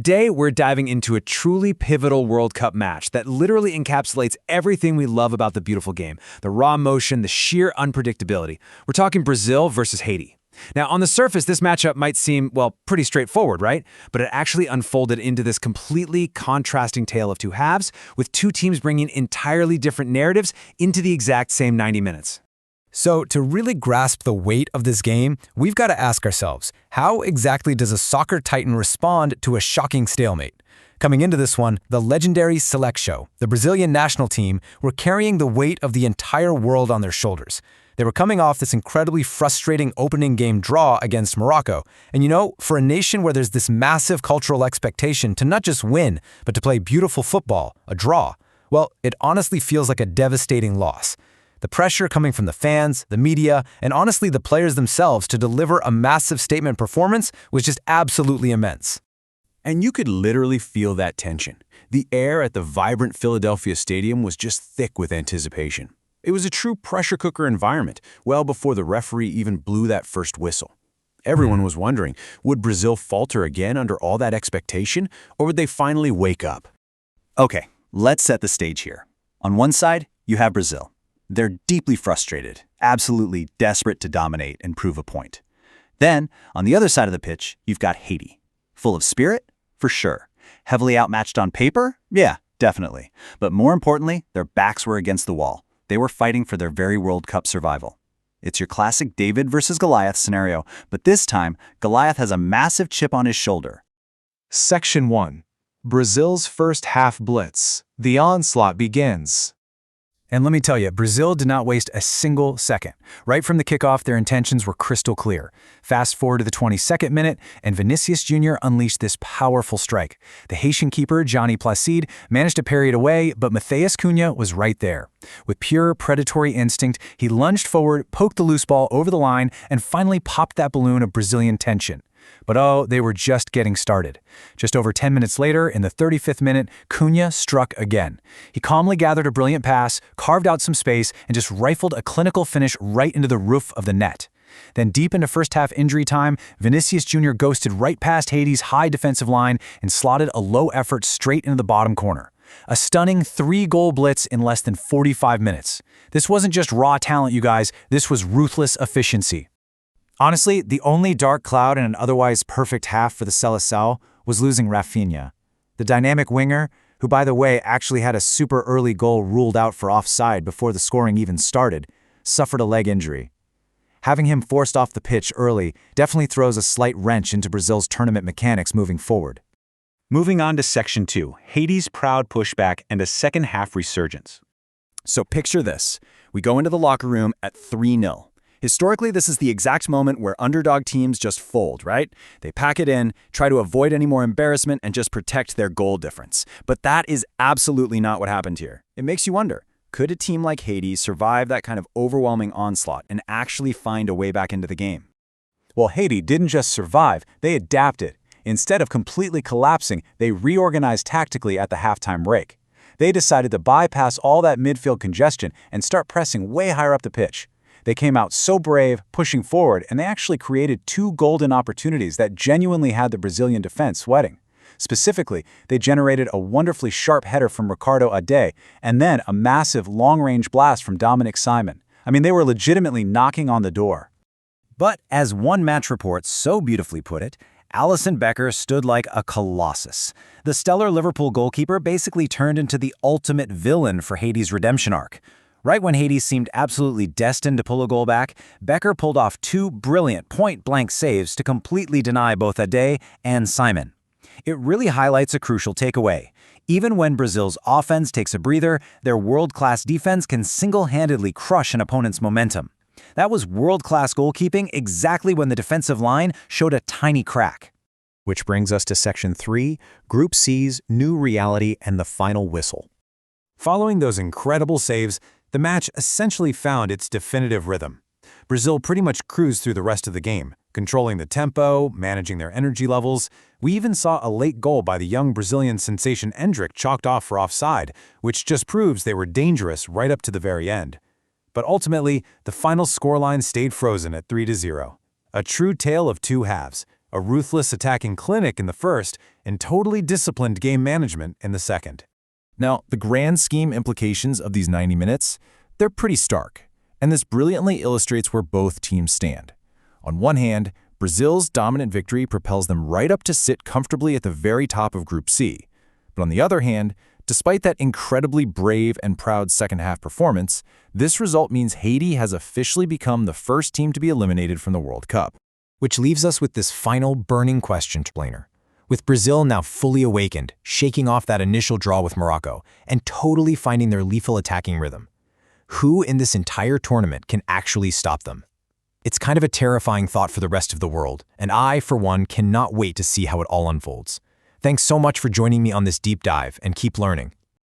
Today, we're diving into a truly pivotal World Cup match that literally encapsulates everything we love about the beautiful game, the raw emotion, the sheer unpredictability. We're talking Brazil versus Haiti. Now, on the surface, this matchup might seem, well, pretty straightforward, right? But it actually unfolded into this completely contrasting tale of two halves, with two teams bringing entirely different narratives into the exact same 90 minutes. So, to really grasp the weight of this game, we've got to ask ourselves, how exactly does a soccer titan respond to a shocking stalemate? Coming into this one, the legendary Seleção, the Brazilian national team, were carrying the weight of the entire world on their shoulders. They were coming off this incredibly frustrating opening game draw against Morocco. And you know, for a nation where there's this massive cultural expectation to not just win, but to play beautiful football, a draw, well, it honestly feels like a devastating loss. The pressure coming from the fans, the media, and honestly the players themselves to deliver a massive statement performance was just absolutely immense. And you could literally feel that tension. The air at the vibrant Philadelphia stadium was just thick with anticipation. It was a true pressure cooker environment, well before the referee even blew that first whistle. Everyone was wondering, would Brazil falter again under all that expectation, or would they finally wake up? Okay, let's set the stage here. On one side, you have Brazil. They're deeply frustrated, absolutely desperate to dominate and prove a point. Then, on the other side of the pitch, you've got Haiti. Full of spirit? For sure. Heavily outmatched on paper? Yeah, definitely. But more importantly, their backs were against the wall. They were fighting for their very World Cup survival. It's your classic David versus Goliath scenario, but this time, Goliath has a massive chip on his shoulder. Section 1. Brazil's first half blitz. The onslaught begins. And let me tell you, Brazil did not waste a single second. Right from the kickoff, their intentions were crystal clear. Fast forward to the 22nd minute, and Vinícius Júnior unleashed this powerful strike. The Haitian keeper, Johnny Placide, managed to parry it away, but Matheus Cunha was right there. With pure predatory instinct, he lunged forward, poked the loose ball over the line, and finally popped that balloon of Brazilian tension. But oh, they were just getting started. Just over 10 minutes later, in the 35th minute, Cunha struck again. He calmly gathered a brilliant pass, carved out some space, and just rifled a clinical finish right into the roof of the net. Then deep into first-half injury time, Vinícius Júnior ghosted right past Haiti's high defensive line and slotted a low effort straight into the bottom corner. A stunning 3-goal blitz in less than 45 minutes. This wasn't just raw talent, you guys. This was ruthless efficiency. Honestly, the only dark cloud in an otherwise perfect half for the Seleção was losing Raphinha. The dynamic winger, who by the way actually had a super early goal ruled out for offside before the scoring even started, suffered a leg injury. Having him forced off the pitch early definitely throws a slight wrench into Brazil's tournament mechanics moving forward. Moving on to Section 2, Haiti's proud pushback and a second-half resurgence. So picture this. We go into the locker room at 3-0. Historically, this is the exact moment where underdog teams just fold, right? They pack it in, try to avoid any more embarrassment, and just protect their goal difference. But that is absolutely not what happened here. It makes you wonder, could a team like Haiti survive that kind of overwhelming onslaught and actually find a way back into the game? Well, Haiti didn't just survive, they adapted. Instead of completely collapsing, they reorganized tactically at the halftime break. They decided to bypass all that midfield congestion and start pressing way higher up the pitch. They came out so brave, pushing forward, and they actually created 2 golden opportunities that genuinely had the Brazilian defense sweating. Specifically, they generated a wonderfully sharp header from Ricardo Ade, and then a massive long-range blast from Dominic Simon. I mean, they were legitimately knocking on the door. But as one match report so beautifully put it, Alisson Becker stood like a colossus. The stellar Liverpool goalkeeper basically turned into the ultimate villain for Haiti's redemption arc. Right when Haiti seemed absolutely destined to pull a goal back, Becker pulled off 2 brilliant point-blank saves to completely deny both Ade and Simon. It really highlights a crucial takeaway. Even when Brazil's offense takes a breather, their world-class defense can single-handedly crush an opponent's momentum. That was world-class goalkeeping exactly when the defensive line showed a tiny crack. Which brings us to Section 3, Group C's new reality and the final whistle. Following those incredible saves, the match essentially found its definitive rhythm. Brazil pretty much cruised through the rest of the game, controlling the tempo, managing their energy levels. We even saw a late goal by the young Brazilian sensation Endrick chalked off for offside, which just proves they were dangerous right up to the very end. But ultimately, the final scoreline stayed frozen at 3-0. A true tale of two halves, a ruthless attacking clinic in the first, and totally disciplined game management in the second. Now, the grand scheme implications of these 90 minutes, they're pretty stark, and this brilliantly illustrates where both teams stand. On one hand, Brazil's dominant victory propels them right up to sit comfortably at the very top of Group C. But on the other hand, despite that incredibly brave and proud second-half performance, this result means Haiti has officially become the first team to be eliminated from the World Cup. Which leaves us with this final burning question, Blainer. With Brazil now fully awakened, shaking off that initial draw with Morocco, and totally finding their lethal attacking rhythm, who in this entire tournament can actually stop them? It's kind of a terrifying thought for the rest of the world, and I, for one, cannot wait to see how it all unfolds. Thanks so much for joining me on this deep dive, and keep learning.